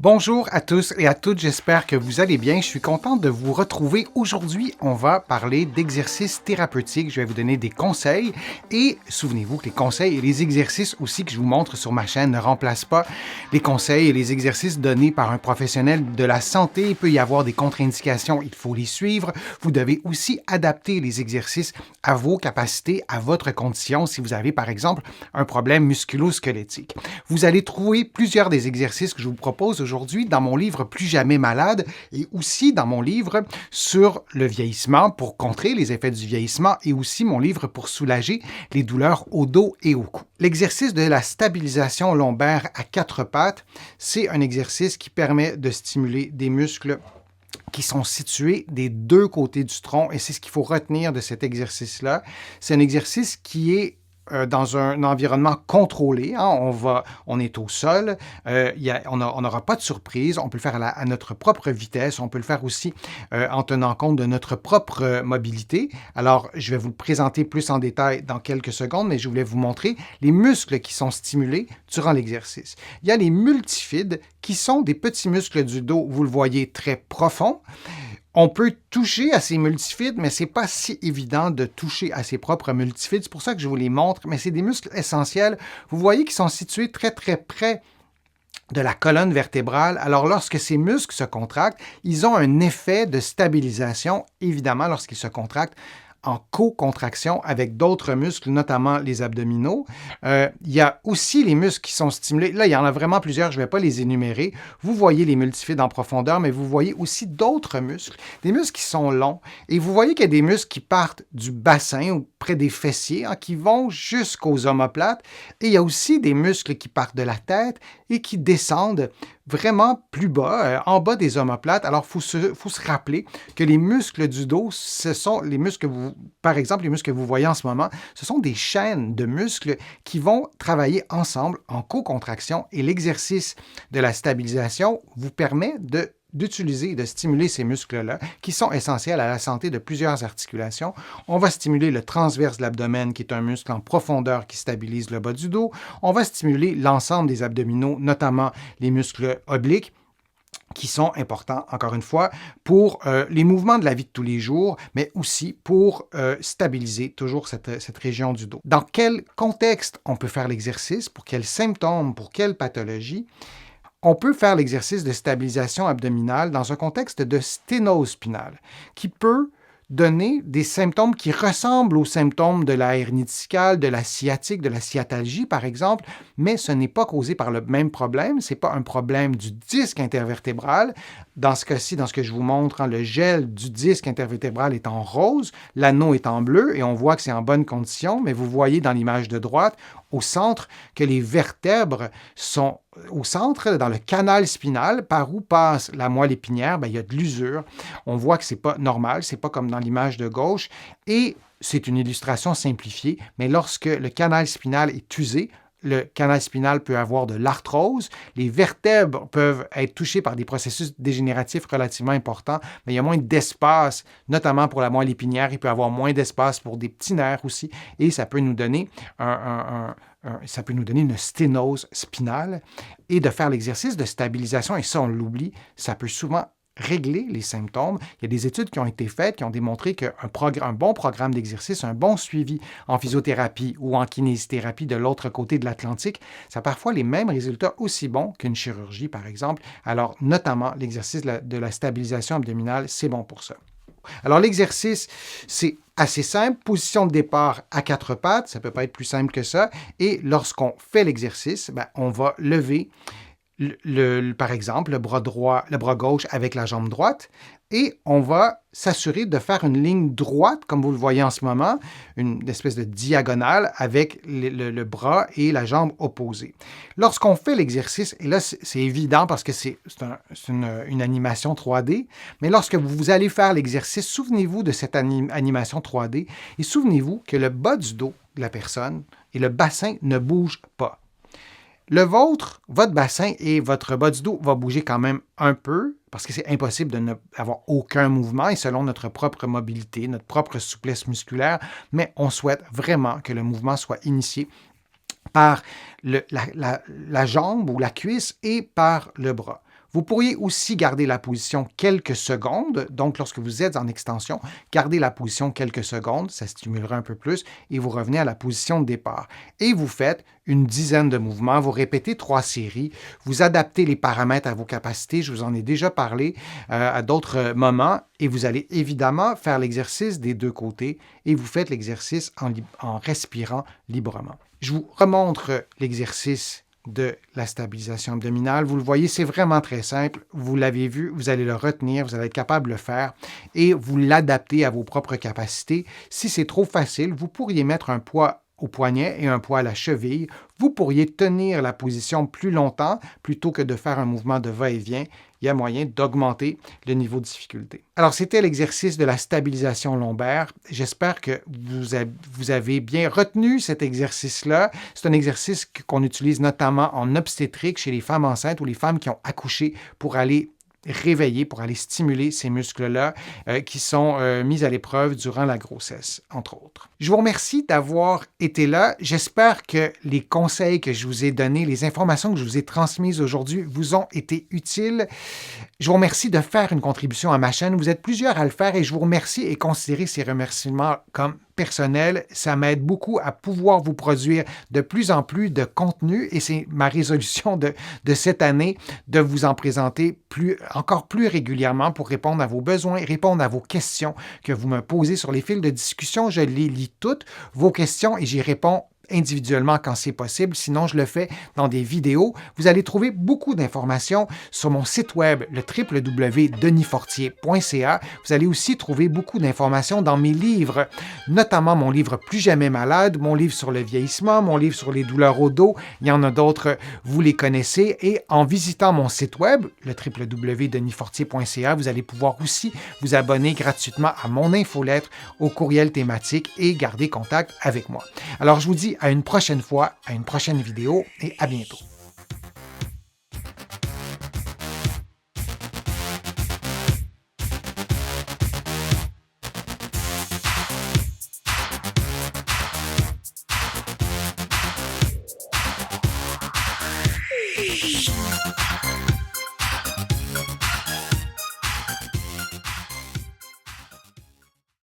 Bonjour à tous et à toutes, j'espère que vous allez bien. Je suis content de vous retrouver. Aujourd'hui, on va parler d'exercices thérapeutiques. Je vais vous donner des conseils et souvenez-vous que les conseils et les exercices aussi que je vous montre sur ma chaîne ne remplacent pas les conseils et les exercices donnés par un professionnel de la santé. Il peut y avoir des contre-indications, il faut les suivre. Vous devez aussi adapter les exercices à vos capacités, à votre condition si vous avez par exemple un problème musculo-squelettique. Vous allez trouver plusieurs des exercices que je vous propose aujourd'hui dans mon livre Plus jamais malade et aussi dans mon livre sur le vieillissement pour contrer les effets du vieillissement et aussi mon livre pour soulager les douleurs au dos et au cou. L'exercice de la stabilisation lombaire à quatre pattes, c'est un exercice qui permet de stimuler des muscles qui sont situés des deux côtés du tronc et c'est ce qu'il faut retenir de cet exercice-là. C'est un exercice qui est dans un environnement contrôlé. Hein, on est au sol, on n'aura pas de surprise, on peut le faire à notre propre vitesse, on peut le faire aussi en tenant compte de notre propre mobilité. Alors, je vais vous le présenter plus en détail dans quelques secondes, mais je voulais vous montrer les muscles qui sont stimulés durant l'exercice. Il y a les multifides qui sont des petits muscles du dos, vous le voyez, très profonds. On peut toucher à ces multifides, mais ce n'est pas si évident de toucher à ses propres multifides. C'est pour ça que je vous les montre, mais c'est des muscles essentiels. Vous voyez qu'ils sont situés très, très près de la colonne vertébrale. Alors, lorsque ces muscles se contractent, ils ont un effet de stabilisation, évidemment, lorsqu'ils se contractent en co-contraction avec d'autres muscles, notamment les abdominaux. Il y a aussi les muscles qui sont stimulés. Là, il y en a vraiment plusieurs, je ne vais pas les énumérer. Vous voyez les multifides en profondeur, mais vous voyez aussi d'autres muscles, des muscles qui sont longs. Et vous voyez qu'il y a des muscles qui partent du bassin ou près des fessiers, hein, qui vont jusqu'aux omoplates. Et il y a aussi des muscles qui partent de la tête et qui descendent vraiment plus bas, en bas des omoplates. Alors, il faut se rappeler que les muscles du dos, ce sont les muscles par exemple, les muscles que vous voyez en ce moment, ce sont des chaînes de muscles qui vont travailler ensemble en co-contraction et l'exercice de la stabilisation vous permet d'utiliser et de stimuler ces muscles-là qui sont essentiels à la santé de plusieurs articulations. On va stimuler le transverse de l'abdomen qui est un muscle en profondeur qui stabilise le bas du dos. On va stimuler l'ensemble des abdominaux, notamment les muscles obliques qui sont importants, encore une fois, pour les mouvements de la vie de tous les jours, mais aussi pour stabiliser toujours cette région du dos. Dans quel contexte on peut faire l'exercice? Pour quels symptômes? Pour quelle pathologie? On peut faire l'exercice de stabilisation abdominale dans un contexte de sténose spinale, qui peut donner des symptômes qui ressemblent aux symptômes de la hernie discale, de la sciatique, de la sciatalgie, par exemple, mais ce n'est pas causé par le même problème. Ce n'est pas un problème du disque intervertébral. Dans ce cas-ci, dans ce que je vous montre, hein, le gel du disque intervertébral est en rose, l'anneau est en bleu, et on voit que c'est en bonne condition, mais vous voyez dans l'image de droite, au centre, que les vertèbres sont au centre, dans le canal spinal, par où passe la moelle épinière, il y a de l'usure. On voit que ce n'est pas normal, ce n'est pas comme dans l'image de gauche. Et c'est une illustration simplifiée, mais lorsque le canal spinal est usé, le canal spinal peut avoir de l'arthrose, les vertèbres peuvent être touchées par des processus dégénératifs relativement importants, mais il y a moins d'espace, notamment pour la moelle épinière, il peut y avoir moins d'espace pour des petits nerfs aussi, et ça peut nous donner une sténose spinale. Et de faire l'exercice de stabilisation, et ça on l'oublie, ça peut souvent régler les symptômes. Il y a des études qui ont été faites qui ont démontré qu'un bon programme d'exercice, un bon suivi en physiothérapie ou en kinésithérapie de l'autre côté de l'Atlantique, ça a parfois les mêmes résultats aussi bons qu'une chirurgie, par exemple. Alors, notamment, l'exercice de la stabilisation abdominale, c'est bon pour ça. Alors, l'exercice, c'est assez simple. Position de départ à quatre pattes, ça ne peut pas être plus simple que ça. Et lorsqu'on fait l'exercice, on va lever par exemple, le bras gauche avec la jambe droite, et on va s'assurer de faire une ligne droite, comme vous le voyez en ce moment, une espèce de diagonale avec le bras et la jambe opposée. Lorsqu'on fait l'exercice, et là c'est évident parce que c'est une animation 3D, mais lorsque vous allez faire l'exercice, souvenez-vous de cette animation 3D et souvenez-vous que le bas du dos de la personne et le bassin ne bougent pas. Votre bassin et votre bas du dos va bouger quand même un peu parce que c'est impossible de n'avoir aucun mouvement et selon notre propre mobilité, notre propre souplesse musculaire, mais on souhaite vraiment que le mouvement soit initié par la jambe ou la cuisse et par le bras. Vous pourriez aussi garder la position quelques secondes. Donc, lorsque vous êtes en extension, gardez la position quelques secondes, ça stimulera un peu plus, et vous revenez à la position de départ. Et vous faites une dizaine de mouvements, vous répétez 3 séries, vous adaptez les paramètres à vos capacités, je vous en ai déjà parlé à d'autres moments, et vous allez évidemment faire l'exercice des deux côtés, et vous faites l'exercice en respirant librement. Je vous remontre l'exercice de la stabilisation abdominale. Vous le voyez, c'est vraiment très simple. Vous l'avez vu, vous allez le retenir, vous allez être capable de le faire et vous l'adaptez à vos propres capacités. Si c'est trop facile, vous pourriez mettre un poids au poignet et un poids à la cheville. Vous pourriez tenir la position plus longtemps plutôt que de faire un mouvement de va-et-vient. Il y a moyen d'augmenter le niveau de difficulté. Alors, c'était l'exercice de la stabilisation lombaire. J'espère que vous avez bien retenu cet exercice-là. C'est un exercice qu'on utilise notamment en obstétrique chez les femmes enceintes ou les femmes qui ont accouché pour aller réveiller, pour aller stimuler ces muscles-là qui sont mis à l'épreuve durant la grossesse, entre autres. Je vous remercie d'avoir été là. J'espère que les conseils que je vous ai donnés, les informations que je vous ai transmises aujourd'hui vous ont été utiles. Je vous remercie de faire une contribution à ma chaîne. Vous êtes plusieurs à le faire et je vous remercie et considérez ces remerciements comme personnels. Ça m'aide beaucoup à pouvoir vous produire de plus en plus de contenu et c'est ma résolution de cette année de vous en présenter encore plus régulièrement pour répondre à vos besoins, répondre à vos questions que vous me posez sur les fils de discussion. Je les lis toutes, vos questions, et j'y réponds individuellement quand c'est possible. Sinon, je le fais dans des vidéos. Vous allez trouver beaucoup d'informations sur mon site web, le www.denisfortier.ca. Vous allez aussi trouver beaucoup d'informations dans mes livres, notamment mon livre Plus jamais malade, mon livre sur le vieillissement, mon livre sur les douleurs au dos. Il y en a d'autres, vous les connaissez. Et en visitant mon site web, le www.denisfortier.ca, vous allez pouvoir aussi vous abonner gratuitement à mon infolettre, au courriel thématique et garder contact avec moi. Alors, je vous dis à une prochaine fois, à une prochaine vidéo et à bientôt.